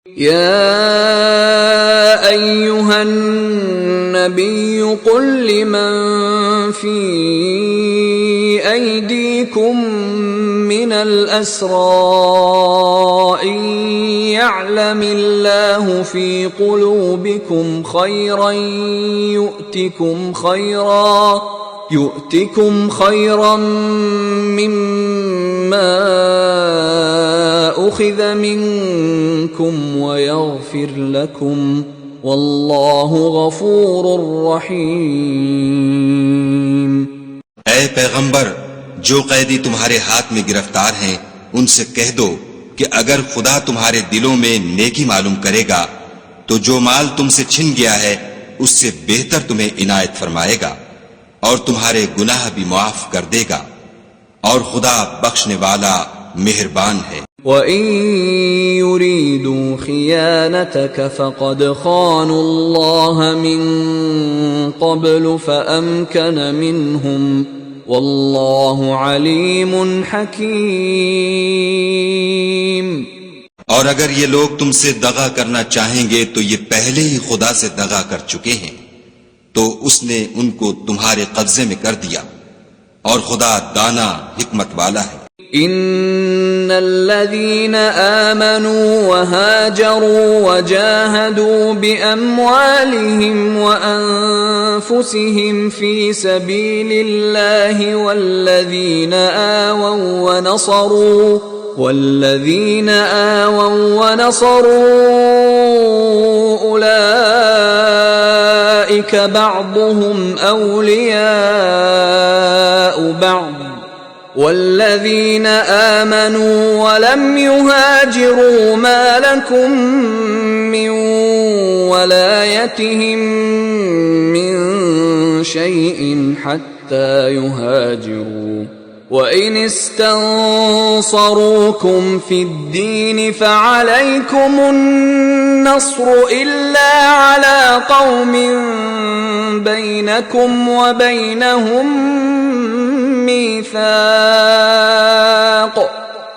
يا أيها النبي قل لمن في أيديكم من الأسرى إن يعلم الله في قلوبكم خيرا يؤتكم خيرا مما أخذ منكم ويغفر لكم واللہ غفور رحیم۔ اے پیغمبر، جو قیدی تمہارے ہاتھ میں گرفتار ہیں ان سے کہہ دو کہ اگر خدا تمہارے دلوں میں نیکی معلوم کرے گا تو جو مال تم سے چھن گیا ہے اس سے بہتر تمہیں عنایت فرمائے گا اور تمہارے گناہ بھی معاف کر دے گا، اور خدا بخشنے والا مہربان ہے۔ وَإِن يُرِيدُوا خِيَانَتَكَ فَقَدْ خَانُوا اللَّهَ مِن قَبْلُ فَأَمْكَنَ مِنْهُمْ وَاللَّهُ عَلِيمٌ حَكِيمٌ۔ اور اگر یہ لوگ تم سے دغا کرنا چاہیں گے تو یہ پہلے ہی خدا سے دغا کر چکے ہیں، تو اس نے ان کو تمہارے قبضے میں کر دیا، اور خدا دانا حکمت والا ہے۔ ان الذين آمنوا وهاجروا وجاهدوا بأموالهم وأنفسهم في سبيل الله والذين آووا ونصروا أولئك بعضهم أولياء بعض والذين آمنوا ولم يهاجروا ما لكم من ولايتهم من شيء حتى يهاجروا وإن استنصروكم في الدين فعليكم النصر إلا على قوم بينكم وبينهم میثاق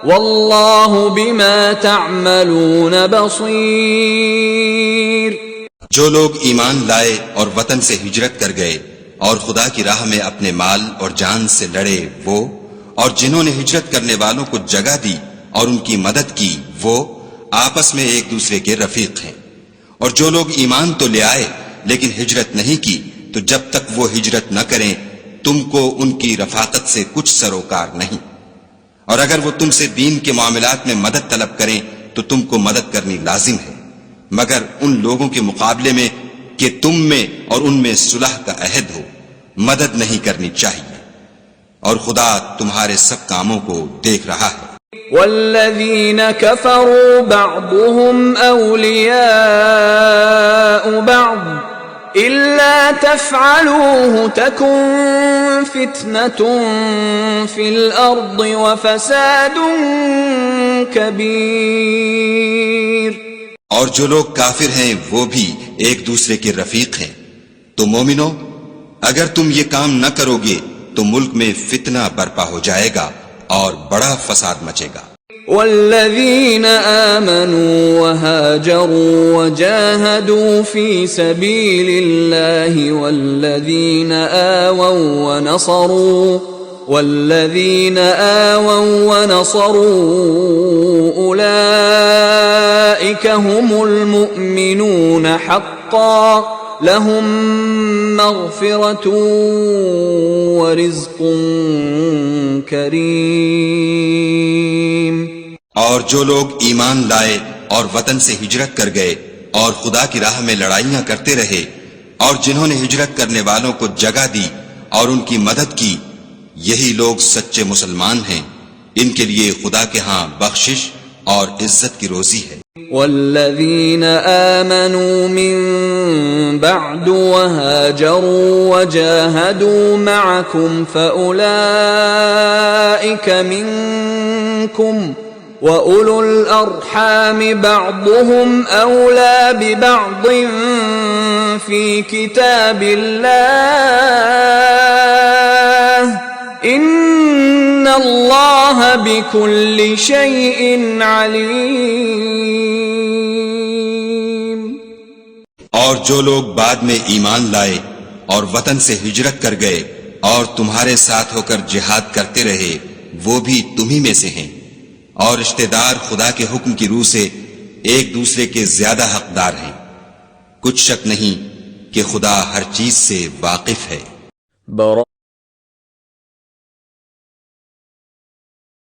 واللہ بما تعملون بصیر۔ جو لوگ ایمان لائے اور وطن سے ہجرت کر گئے اور خدا کی راہ میں اپنے مال اور جان سے لڑے وہ، اور جنہوں نے ہجرت کرنے والوں کو جگہ دی اور ان کی مدد کی وہ آپس میں ایک دوسرے کے رفیق ہیں۔ اور جو لوگ ایمان تو لے آئے لیکن ہجرت نہیں کی تو جب تک وہ ہجرت نہ کریں تم کو ان کی رفاقت سے کچھ سروکار نہیں، اور اگر وہ تم سے دین کے معاملات میں مدد طلب کریں تو تم کو مدد کرنی لازم ہے، مگر ان لوگوں کے مقابلے میں کہ تم میں اور ان میں صلح کا عہد ہو مدد نہیں کرنی چاہیے، اور خدا تمہارے سب کاموں کو دیکھ رہا ہے۔ والذین کفروا بعضهم اولیاء بعض إلا تفعلوه تكن فتنة في الأرض وفساد كبير۔ اور جو لوگ کافر ہیں وہ بھی ایک دوسرے کے رفیق ہیں، تو مومنو اگر تم یہ کام نہ کرو گے تو ملک میں فتنہ برپا ہو جائے گا اور بڑا فساد مچے گا۔ والذین آمنوا وهاجروا وجاهدوا في سبيل الله والذین آووا ونصروا أولئك هم المؤمنون حقا لهم مغفرة ورزق کریم۔ اور جو لوگ ایمان لائے اور وطن سے ہجرت کر گئے اور خدا کی راہ میں لڑائیاں کرتے رہے، اور جنہوں نے ہجرت کرنے والوں کو جگہ دی اور ان کی مدد کی، یہی لوگ سچے مسلمان ہیں، ان کے لیے خدا کے ہاں بخشش اور عزت کی روزی ہے۔ والذین آمنوا من بعد وهاجروا وجاهدوا معكم فأولئك منكم وَأُولُو الْأَرْحَامِ بَعْضُهُمْ أَوْلَى بِبَعْضٍ فِي كِتَابِ اللَّهِ إِنَّ اللَّهَ بِكُلِّ شَيْءٍ عَلِيمٌ۔ اور جو لوگ بعد میں ایمان لائے اور وطن سے ہجرت کر گئے اور تمہارے ساتھ ہو کر جہاد کرتے رہے وہ بھی تمہیں میں سے ہیں، اور رشتہ دار خدا کے حکم کی روح سے ایک دوسرے کے زیادہ حقدار ہیں۔ کچھ شک نہیں کہ خدا ہر چیز سے واقف ہے۔